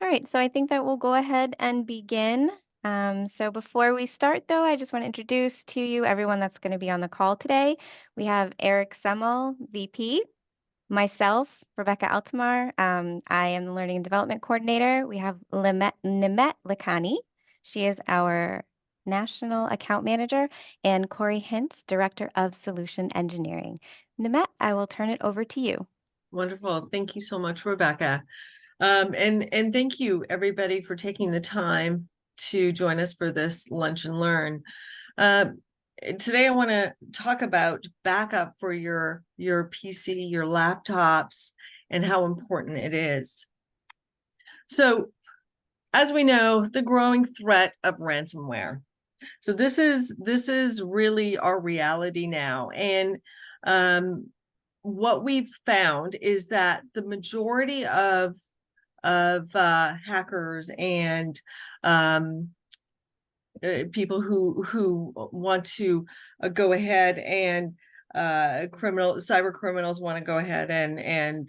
All right, so I think that we'll go ahead and begin. So before we start, though, I just want to introduce to you everyone that's going to be on the call today. We have Eric Semmel, VP, myself, Rebecca Altamar. I am the Learning and Development Coordinator. We have Nimet Lakani. She is our National Account Manager, and Corey Hintz, Director of Solution Engineering. Nimet, I will turn it over to you. Wonderful. Thank you so much, Rebecca. And thank you everybody for taking the time to join us for this lunch and learn. Today I want to talk about backup for your PC, your laptops, and how important it is. So, as we know, the growing threat of ransomware. So this is really our reality now. And what we've found is that the majority of hackers and people who want to go ahead and cyber criminals want to go ahead and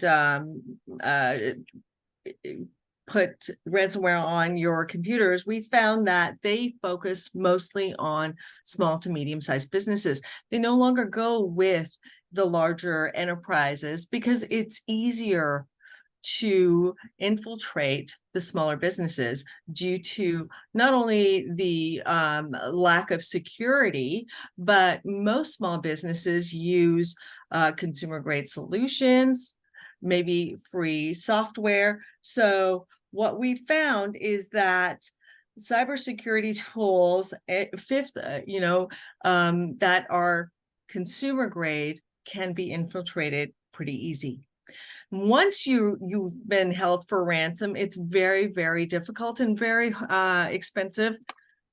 put ransomware on your computers, we found that they focus mostly on small to medium-sized businesses. They no longer go with the larger enterprises because it's easier to infiltrate the smaller businesses due to not only the lack of security, but most small businesses use consumer grade solutions, maybe free software. So what we found is that cybersecurity tools, that are consumer grade can be infiltrated pretty easy. Once you've been held for ransom, it's very, very difficult and very expensive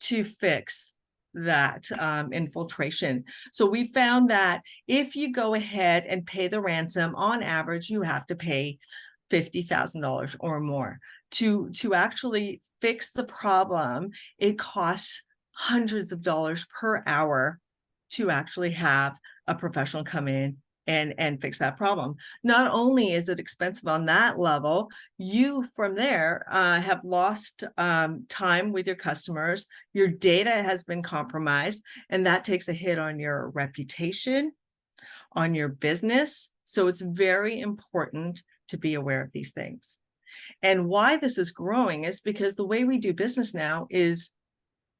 to fix that infiltration. So we found that if you go ahead and pay the ransom, on average, you have to pay $50,000 or more. To actually fix the problem, it costs hundreds of dollars per hour to actually have a professional come in and fix that problem. Not only is it expensive on that level, you from there have lost time with your customers, your data has been compromised, and that takes a hit on your reputation, on your business. So it's very important to be aware of these things. And why this is growing is because the way we do business now is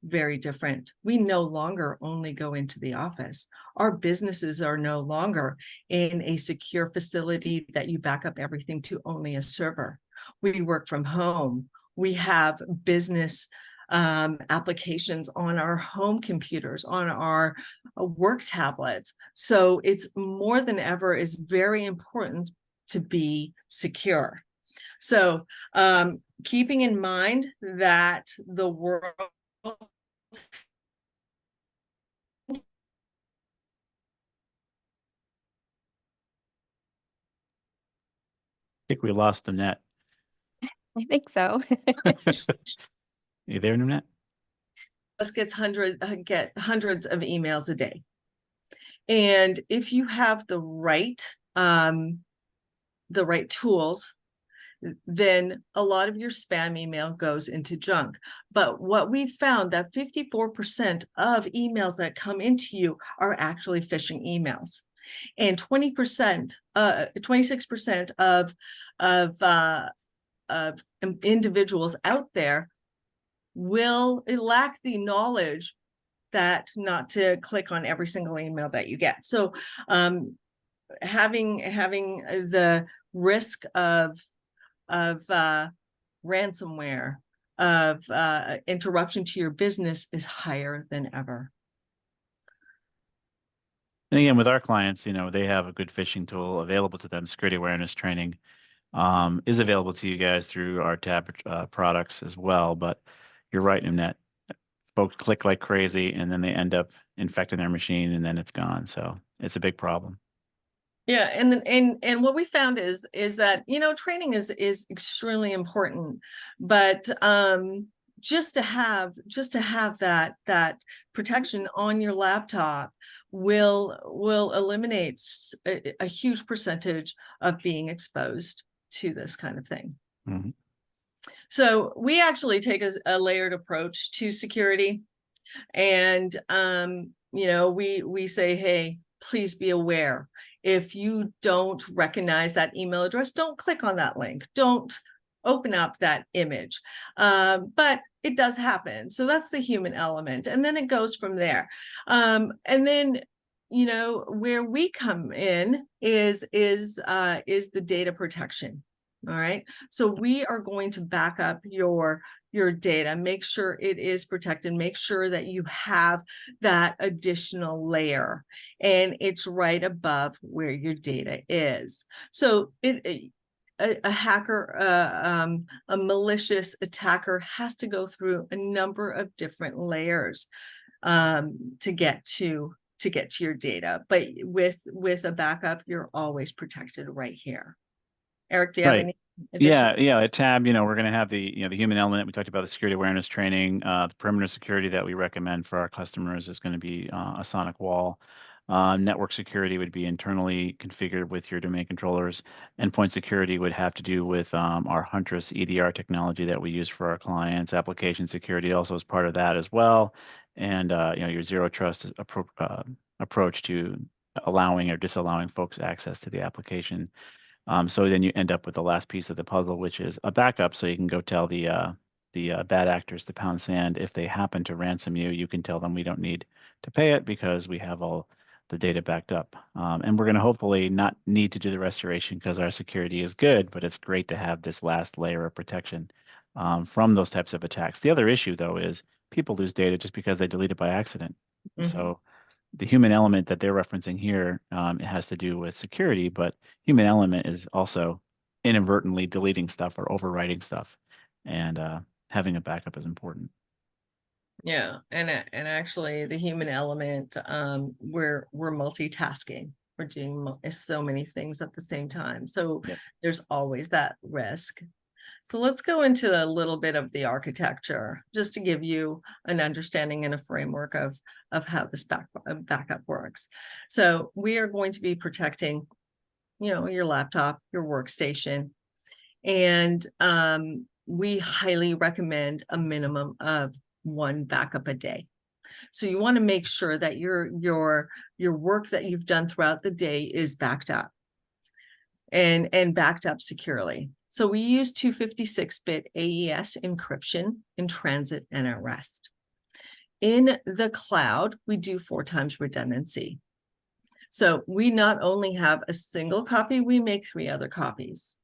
very different. We no longer only go into the office. Our businesses are no longer in a secure facility that you back up everything to only a server. We work from home. We have business applications on our home computers, on our work tablets. So it's more than ever is very important to be secure. So keeping in mind that the world think we lost the net. I think so. You there, Net? just get hundreds of emails a day. And if you have the right tools, then a lot of your spam email goes into junk. But what we found that 54% of emails that come into you are actually phishing emails. And 26% of individuals out there will lack the knowledge that not to click on every single email that you get. So having the risk of ransomware, of interruption to your business is higher than ever. And again, with our clients, they have a good phishing tool available to them. Security awareness training is available to you guys through our tab products as well. But you're right, Net. Folks click like crazy, and then they end up infecting their machine, and then it's gone. So it's a big problem. Yeah, and what we found is that training is extremely important, but just to have that protection on your laptop will eliminate a huge percentage of being exposed to this kind of thing. Mm-hmm. So we actually take a layered approach to security. And, you know, we say, hey, please be aware. If you don't recognize that email address, don't click on that link. Don't open up that image. But it does happen. So that's the human element. And then it goes from there. And then, you know, where we come in is the data protection. All right. So we are going to back up your data, make sure it is protected, make sure that you have that additional layer and it's right above where your data is. So a hacker, a malicious attacker has to go through a number of different layers to get to your data. But with a backup, you're always protected right here. Eric, do you have Right. any additional? Yeah, a tab, you know, we're going to have the human element. We talked about the security awareness training. The perimeter security that we recommend for our customers is going to be a sonic wall. Network security would be internally configured with your domain controllers. Endpoint security would have to do with our Huntress EDR technology that we use for our clients. Application security also is part of that as well. And you know, your zero trust approach to allowing or disallowing folks access to the application. So then you end up with the last piece of the puzzle, which is a backup. So you can go tell the bad actors to pound sand. If they happen to ransom you, you can tell them we don't need to pay it because we have all the data backed up. And we're going to hopefully not need to do the restoration because our security is good, but it's great to have this last layer of protection from those types of attacks. The other issue, though, is people lose data just because they delete it by accident. So the human element that they're referencing here, it has to do with security, but human element is also inadvertently deleting stuff or overwriting stuff, and having a backup is important. Yeah, and actually the human element, we're multitasking. We're doing so many things at the same time. So Yep. there's always that risk. So let's go into a little bit of the architecture, just to give you an understanding and a framework of how this backup works. So we are going to be protecting, you know, your laptop, your workstation, and we highly recommend a minimum of one backup a day. So you want to make sure that your work that you've done throughout the day is backed up and backed up securely. So we use 256-bit AES encryption in transit and at rest. In the cloud, we do 4 times redundancy. So we not only have a single copy, we make 3 other copies.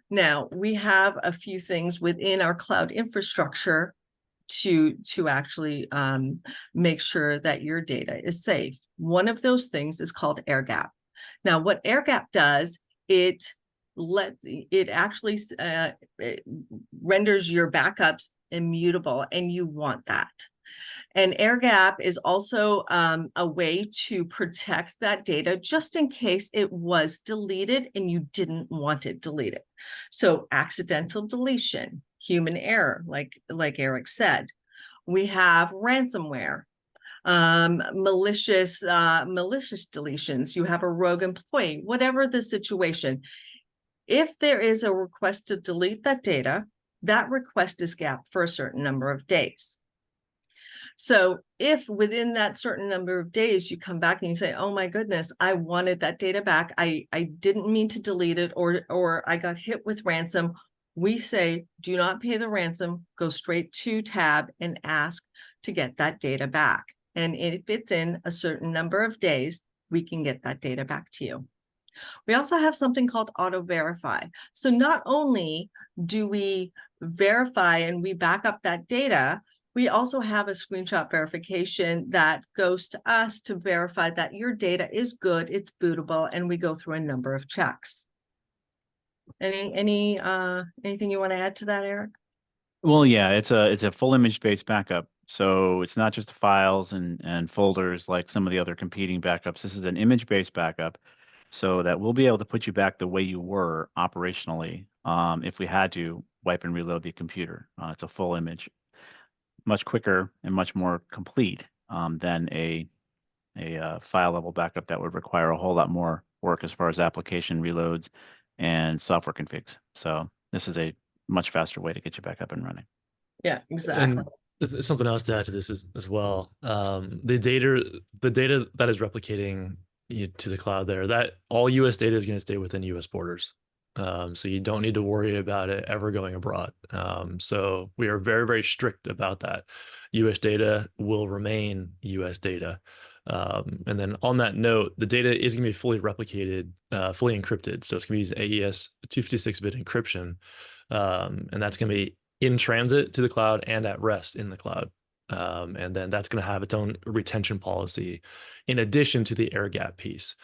Now, we have a few things within our cloud infrastructure to actually make sure that your data is safe. One of those things is called air gap. Now, what air gap does, it actually it renders your backups immutable, and you want that. And air gap is also a way to protect that data just in case it was deleted and you didn't want it deleted. So accidental deletion, human error, like Eric said. We have ransomware, malicious deletions. You have a rogue employee, whatever the situation. If there is a request to delete that data, that request is gapped for a certain number of days. So if within that certain number of days you come back and you say, oh my goodness, I wanted that data back, I didn't mean to delete it, or I got hit with ransom, we say, do not pay the ransom, go straight to tab and ask to get that data back. And if it's in a certain number of days, we can get that data back to you. We also have something called auto verify. So not only do we verify and we back up that data, we also have a screenshot verification that goes to us to verify that your data is good, it's bootable, and we go through a number of checks. Anything you want to add to that, Eric? Well, yeah, it's a full image-based backup. So it's not just files and folders like some of the other competing backups. This is an image-based backup, so that we'll be able to put you back the way you were operationally if we had to wipe and reload the computer. It's a full image, much quicker and much more complete than a file level backup that would require a whole lot more work as far as application reloads and software configs. So this is a much faster way to get you back up and running. Yeah, exactly. And something else to add to this as well. The data that is replicating to the cloud there, that all US data is going to stay within US borders. So you don't need to worry about it ever going abroad. So we are very, very strict about that. US data will remain US data. And then on that note, the data is going to be fully replicated, fully encrypted. So it's going to use AES 256-bit encryption. And that's going to be in transit to the cloud and at rest in the cloud. And then that's going to have its own retention policy in addition to the air gap piece.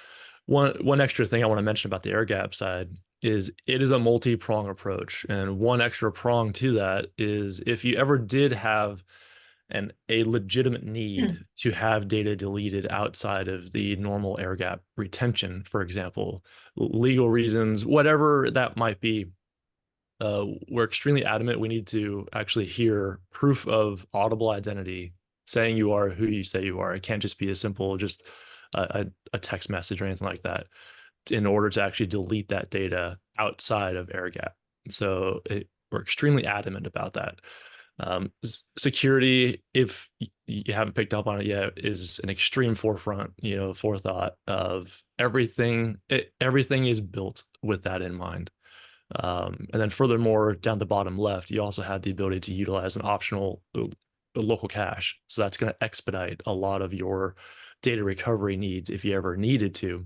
One extra thing I want to mention about the air gap side is it is a multi-prong approach. And one extra prong to that is if you ever did have a legitimate need to have data deleted outside of the normal air gap retention, for example, legal reasons, whatever that might be, we're extremely adamant we need to actually hear proof of audible identity saying you are who you say you are. It can't just be a simple just a text message or anything like that in order to actually delete that data outside of air gap. So we're extremely adamant about that. Security, if you haven't picked up on it yet, is an extreme forefront, forethought of everything. Everything is built with that in mind. And then furthermore, down the bottom left, you also have the ability to utilize an optional local cache. So that's going to expedite a lot of your data recovery needs if you ever needed to.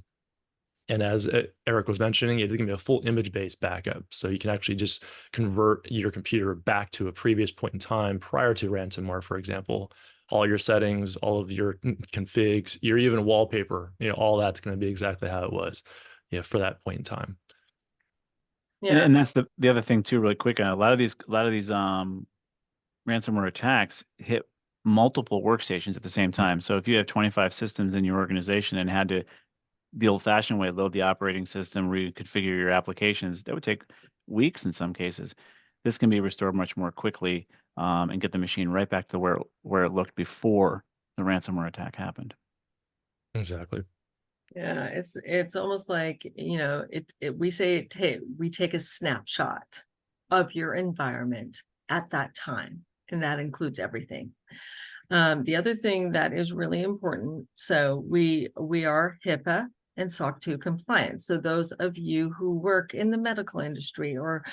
And as Eric was mentioning, it's going to be a full image-based backup. So you can actually just convert your computer back to a previous point in time prior to ransomware, for example. All your settings, all of your configs, your even wallpaper, all that's going to be exactly how it was, for that point in time. Yeah. And that's the other thing too, really quick. A lot of these ransomware attacks hit multiple workstations at the same time. So if you have 25 systems in your organization and had to the old-fashioned way, load the operating system, reconfigure your applications, that would take weeks in some cases. This can be restored much more quickly and get the machine right back to where it looked before the ransomware attack happened. Exactly. Yeah, it's almost like, we say we take a snapshot of your environment at that time, and that includes everything. The other thing that is really important, so we are HIPAA and SOC 2 compliant. So those of you who work in the medical industry or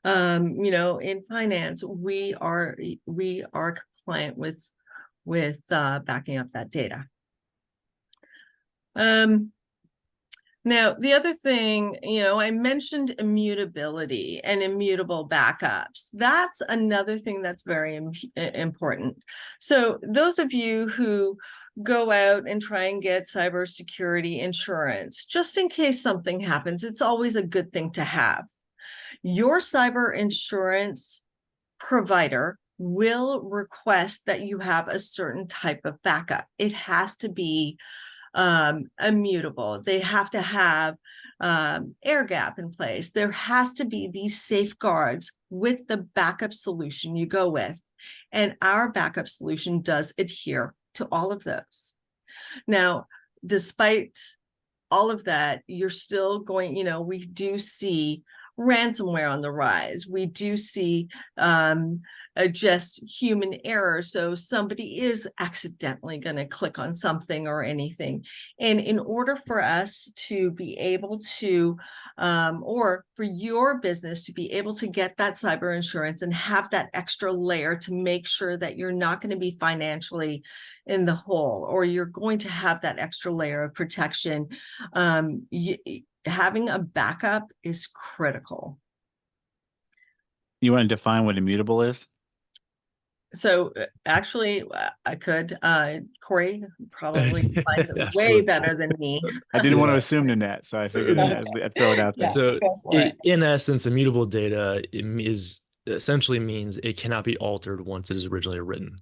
in finance, we are compliant with backing up that data. Now, the other thing, I mentioned immutability and immutable backups. That's another thing that's very important. So those of you who go out and try and get cybersecurity insurance, just in case something happens, it's always a good thing to have. Your cyber insurance provider will request that you have a certain type of backup. It has to be immutable. They have to have air gap in place. There has to be these safeguards with the backup solution you go with. And our backup solution does adhere to all of those. Now, despite all of that, you're still going, we do see ransomware on the rise. We do see just human error. So somebody is accidentally going to click on something or anything. And in order for us to be able to, or for your business to be able to get that cyber insurance and have that extra layer to make sure that you're not going to be financially in the hole, or you're going to have that extra layer of protection, having a backup is critical. You want to define what immutable is? So actually, I could, Corey probably defines it way better than me. I didn't want to assume Nanette, so I figured I'd throw it out there. So in essence, immutable data essentially means it cannot be altered once it is originally written.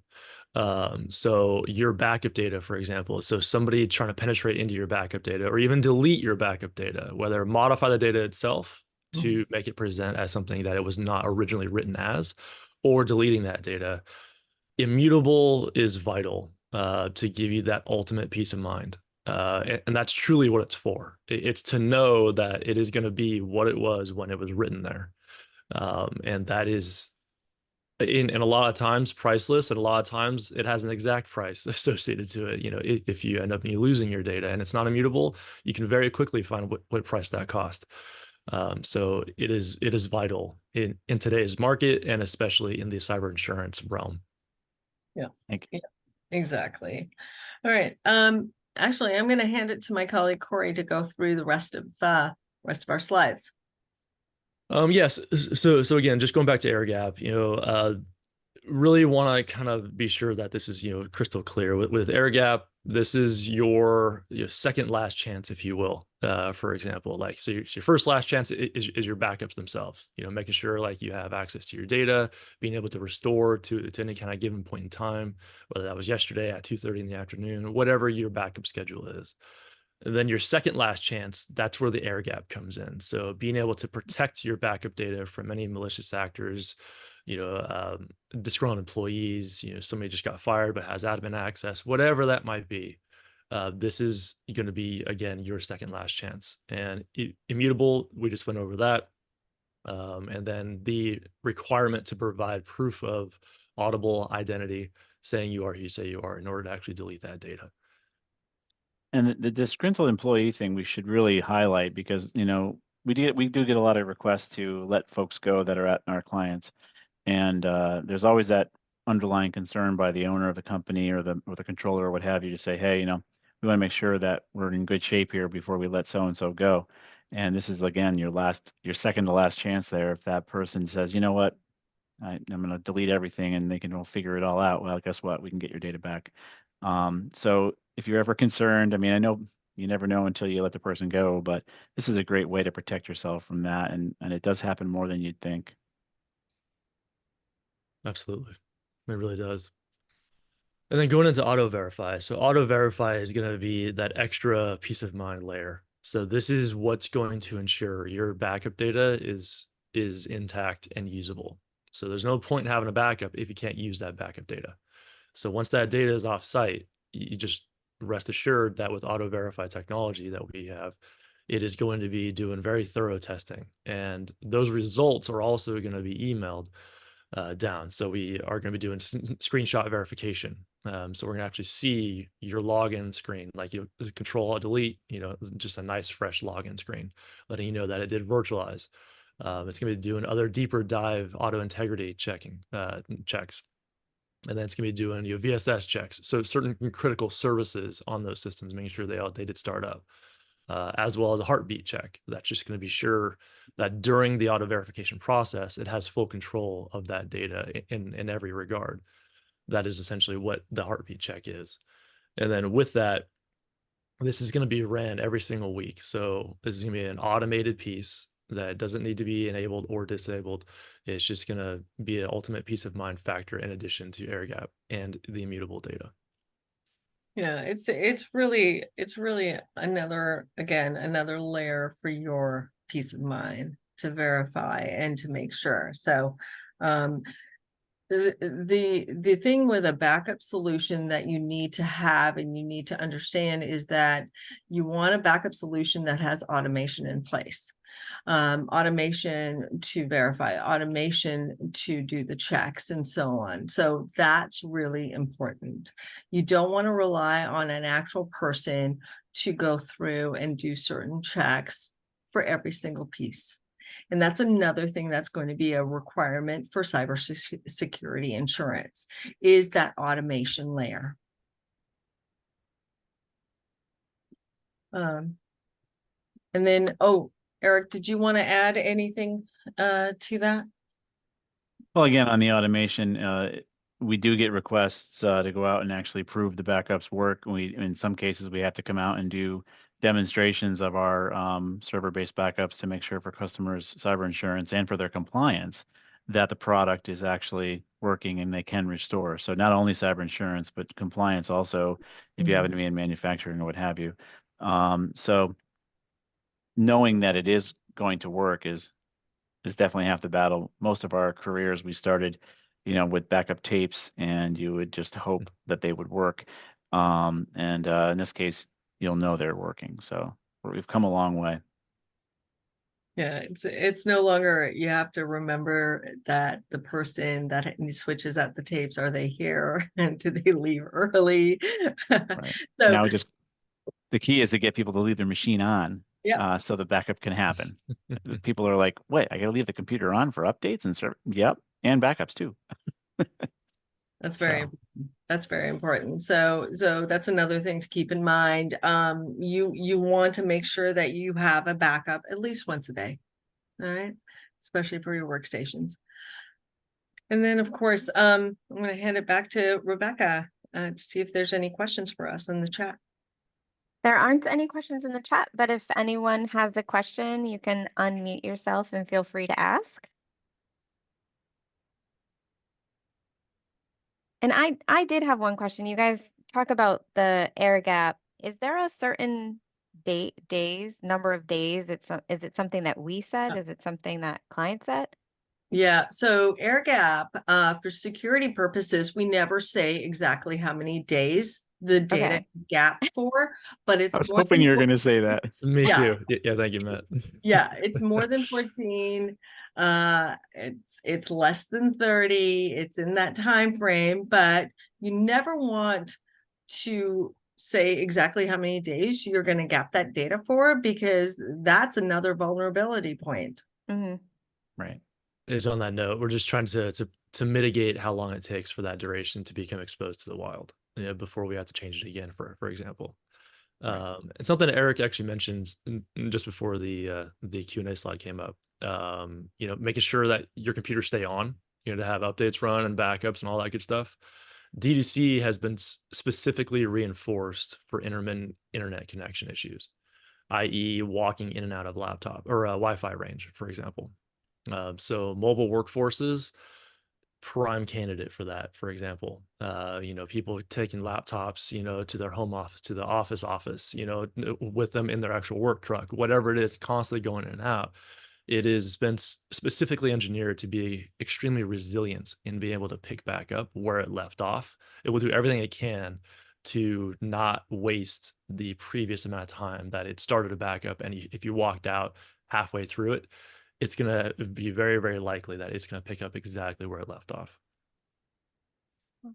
So your backup data, for example, so somebody trying to penetrate into your backup data or even delete your backup data, whether modify the data itself to make it present as something that it was not originally written as, or deleting that data, immutable is vital to give you that ultimate peace of mind. And that's truly what it's for. It's to know that it is going to be what it was when it was written there. And that is in a lot of times priceless, and a lot of times it has an exact price associated to it. You know, if you end up losing your data and it's not immutable, you can very quickly find what price that cost. So it is vital in today's market, and especially in the cyber insurance realm. Yeah. Thank you. Yeah, exactly. All right. Actually, I'm going to hand it to my colleague Corey to go through the rest of our slides. Yes. So again, just going back to air gap, really want to kind of be sure that this is, crystal clear with air gap. This is your second last chance, if you will. For example, like, so your first last chance is your backups themselves, making sure like you have access to your data, being able to restore to any kind of given point in time, whether that was yesterday at 2:30 in the afternoon, whatever your backup schedule is. And then your second last chance, that's where the air gap comes in. So being able to protect your backup data from any malicious actors, disgruntled employees, somebody just got fired but has admin access, whatever that might be. This is going to be, again, your second last chance. And immutable, we just went over that. And then the requirement to provide proof of audible identity, saying you are who you say you are, in order to actually delete that data. And the disgruntled employee thing we should really highlight, because we do get a lot of requests to let folks go that are at our clients, and there's always that underlying concern by the owner of the company or the controller or what have you to say, hey, we want to make sure that we're in good shape here before we let so and so go. And this is, again, your second to last chance there. If that person says, you know what, I'm going to delete everything and they can all figure it all out, well, guess what? We can get your data back. So if you're ever concerned, I mean, I know you never know until you let the person go, but this is a great way to protect yourself from that. And it does happen more than you'd think. Absolutely. It really does. And then going into auto verify. So auto verify is going to be that extra peace of mind layer. So this is what's going to ensure your backup data is intact and usable. So there's no point in having a backup if you can't use that backup data. So once that data is off site, you just rest assured that with auto verify technology that we have, it is going to be doing very thorough testing. And those results are also going to be emailed down. So we are going to be doing screenshot verification. So we're going to actually see your login screen, like Control Delete, just a nice fresh login screen, letting you know that it did virtualize. It's going to be doing other deeper dive auto integrity checks, and then it's going to be doing VSS checks. So certain critical services on those systems, making sure they did start up. As well as a heartbeat check. That's just going to be sure that during the auto verification process, it has full control of that data in every regard. That is essentially what the heartbeat check is. And then with that, this is going to be ran every single week. So this is going to be an automated piece that doesn't need to be enabled or disabled. It's just going to be an ultimate peace of mind factor in addition to air gap and the immutable data. Yeah, it's really another layer for your peace of mind to verify and to make sure. So the thing with a backup solution that you need to have and you need to understand is that you want a backup solution that has automation in place. Automation to verify, automation to do the checks, and so on. So that's really important. You don't want to rely on an actual person to go through and do certain checks for every single piece. And that's another thing that's going to be a requirement for cybersecurity insurance, is that automation layer. And then, Eric, did you want to add anything to that? Well, again, on the automation, we do get requests to go out and actually prove the backups work. In some cases, we have to come out and do demonstrations of our server-based backups to make sure for customers' cyber insurance and for their compliance that the product is actually working and they can restore. So not only cyber insurance, but compliance also, if you happen to be in manufacturing or what have you. So knowing that it is going to work is definitely half the battle. Most of our careers, we started, with backup tapes, and you would just hope that they would work. And in this case, you'll know they're working. So we've come a long way. Yeah, it's no longer, you have to remember that the person that switches out the tapes, are they here and do they leave early? Right. So Now the key is to get people to leave their machine on, yeah, so the backup can happen. People are like, wait, I got to leave the computer on for updates and serve. Yep, and backups too. that's So very important. So that's another thing to keep in mind. You want to make sure that you have a backup at least once a day. All right, especially for your workstations. And then, of course, I'm going to hand it back to Rebecca to see if there's any questions for us in the chat. There aren't any questions in the chat, but if anyone has a question, you can unmute yourself and feel free to ask. And I did have one question. You guys talk about the air gap. Is there a certain number of days? Is it something that we set? Is it something that client set? Yeah, so air gap, for security purposes, we never say exactly how many days the data Okay. gap for, but I it's was more hoping than you were going to say that. Me Yeah. too. Yeah, thank you, Matt. Yeah, it's more than 14. It's less than 30. It's in that time frame, but you never want to say exactly how many days you're going to gap that data for, because that's another vulnerability point. Mm-hmm. Right. Is on that note, we're just trying to mitigate how long it takes for that duration to become exposed to the wild, before we have to change it again, for example. And something Eric actually mentioned just before the Q&A slide came up, making sure that your computers stay on, to have updates run and backups and all that good stuff. D2C has been specifically reinforced for intermittent internet connection issues, i.e. walking in and out of laptop or Wi-Fi range, for example. So mobile workforces, prime candidate for that, for example. People taking laptops, to their home office, to the office, with them in their actual work truck, whatever it is, constantly going in and out. It has been specifically engineered to be extremely resilient in being able to pick back up where it left off. It will do everything it can to not waste the previous amount of time that it started to back up. And if you walked out halfway through it, it's going to be very, very likely that it's going to pick up exactly where it left off.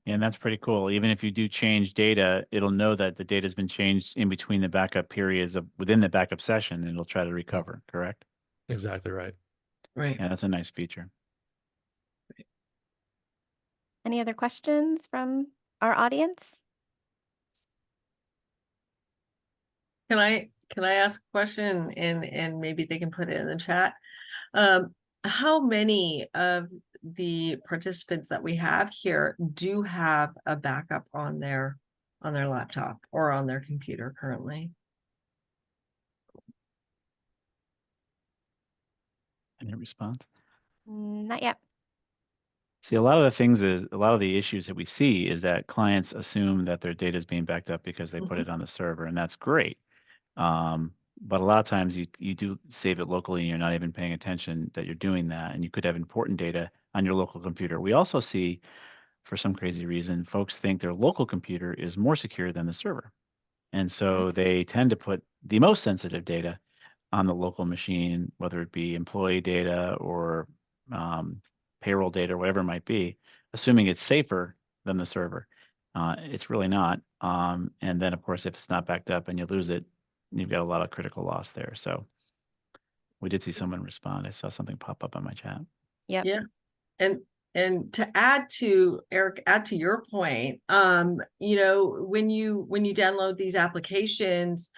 And that's pretty cool. Even if you do change data, it'll know that the data has been changed in between the backup periods within the backup session, and it'll try to recover, correct? Exactly right. Right. Yeah, that's a nice feature. Any other questions from our audience? Can I ask a question and maybe they can put it in the chat? How many of the participants that we have here do have a backup on their laptop or on their computer currently? Any response? Not yet. See, a lot of the issues that we see is that clients assume that their data is being backed up because they put it on the server, and that's great. But a lot of times you do save it locally and you're not even paying attention that you're doing that, and you could have important data on your local computer. We also see, for some crazy reason, folks think their local computer is more secure than the server. And so they tend to put the most sensitive data on the local machine, whether it be employee data or payroll data, or whatever it might be, assuming it's safer than the server. It's really not. And then, of course, if it's not backed up and you lose it, you've got a lot of critical loss there. So we did see someone respond. I saw something pop up on my chat. Yep. Yeah. And to add to Eric, add to your point, when you download these applications,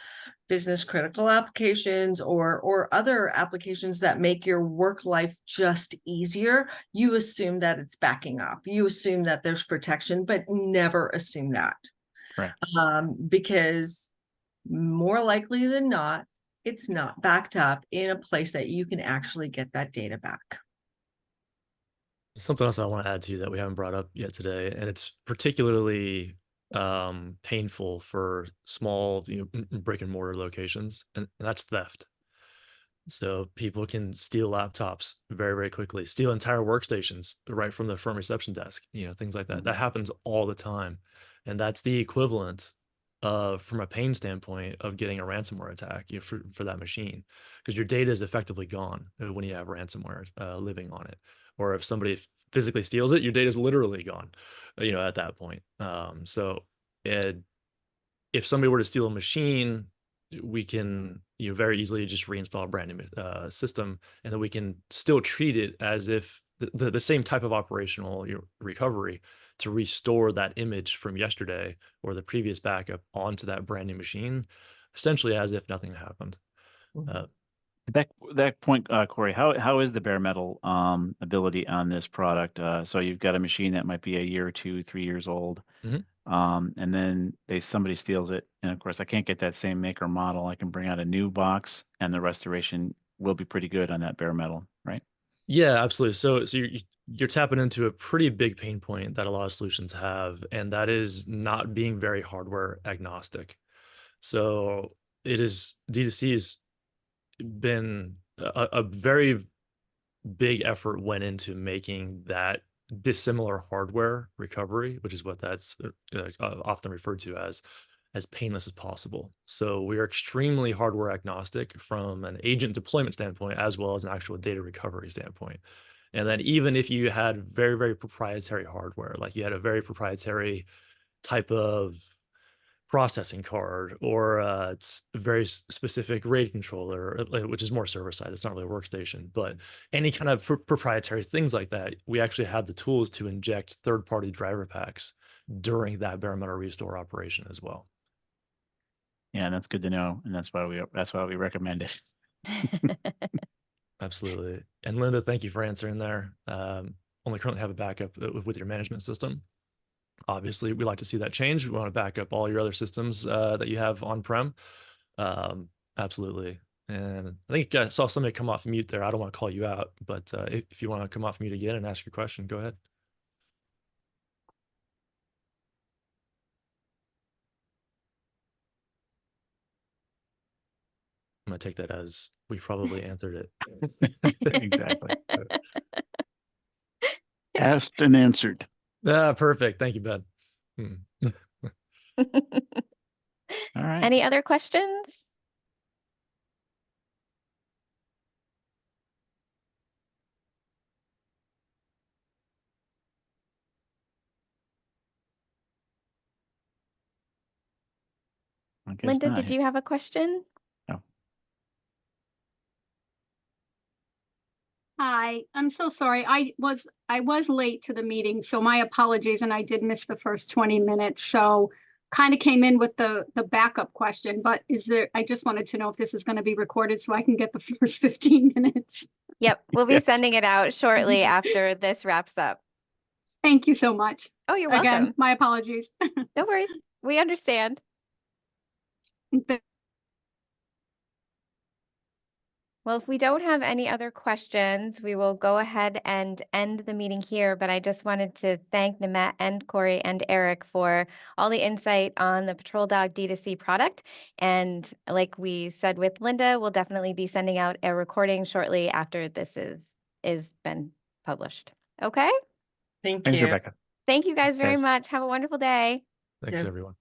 business critical applications or other applications that make your work life just easier, you assume that it's backing up. You assume that there's protection, but never assume that. Correct. Because more likely than not, it's not backed up in a place that you can actually get that data back. Something else I want to add to you that we haven't brought up yet today, and it's particularly painful for small, brick and mortar locations, and that's theft. So people can steal laptops very, very quickly, steal entire workstations right from the front reception desk, things like that. That happens all the time, and that's the equivalent from a pain standpoint of getting a ransomware attack, for that machine, because your data is effectively gone when you have ransomware living on it, or if somebody physically steals it, your data is literally gone, at that point. So if somebody were to steal a machine, we can very easily just reinstall a brand new system, and then we can still treat it as if the same type of operational recovery to restore that image from yesterday or the previous backup onto that brand new machine, essentially as if nothing happened. Mhm. That point, Corey, how is the bare metal ability on this product? So you've got a machine that might be a year or 2, 3 years old. Mhm. And then somebody steals it, and of course I can't get that same make or model. I can bring out a new box, and the restoration will be pretty good on that bare metal, right? Yeah, absolutely. So you're tapping into a pretty big pain point that a lot of solutions have, and that is not being very hardware agnostic. So D2C has been a very big effort went into making that dissimilar hardware recovery, which is what that's often referred to as painless as possible. So we are extremely hardware agnostic from an agent deployment standpoint, as well as an actual data recovery standpoint. And then even if you had very, very proprietary hardware, like you had a very proprietary type of processing card or it's a very specific RAID controller, which is more server side. It's not really a workstation, but any kind of proprietary things like that, we actually have the tools to inject third-party driver packs during that bare metal restore operation as well. Yeah, and that's good to know, and that's why we recommend it. Absolutely. And Linda, thank you for answering there. Only currently have a backup with your management system. Obviously, we like to see that change. We want to back up all your other systems that you have on-prem. Absolutely. And I think I saw somebody come off mute there. I don't want to call you out, but if you want to come off mute again and ask your question, go ahead. I'm going to take that as we probably answered it. Exactly. Asked and answered. Perfect. Thank you, Ben. All right. Any other questions? I guess Linda, not. did you have a question? No. Hi, I'm so sorry. I was late to the meeting, so my apologies, and I did miss the first 20 minutes. So kind of came in with the backup question, but I just wanted to know if this is going to be recorded so I can get the first 15 minutes. Yep, we'll be Yes. sending it out shortly after this wraps up. Thank you so much. Oh, you're Again, welcome. my apologies. No worries. We understand. Well, if we don't have any other questions, we will go ahead and end the meeting here. But I just wanted to thank Nimet and Corey and Eric for all the insight on the PatrolDOG D2C product. And like we said with Linda, we'll definitely be sending out a recording shortly after this is been published. Okay? Thank Thanks, you. Rebecca. Thank you guys Thanks, very guys. much. Have a wonderful day. Thanks, Yeah. everyone.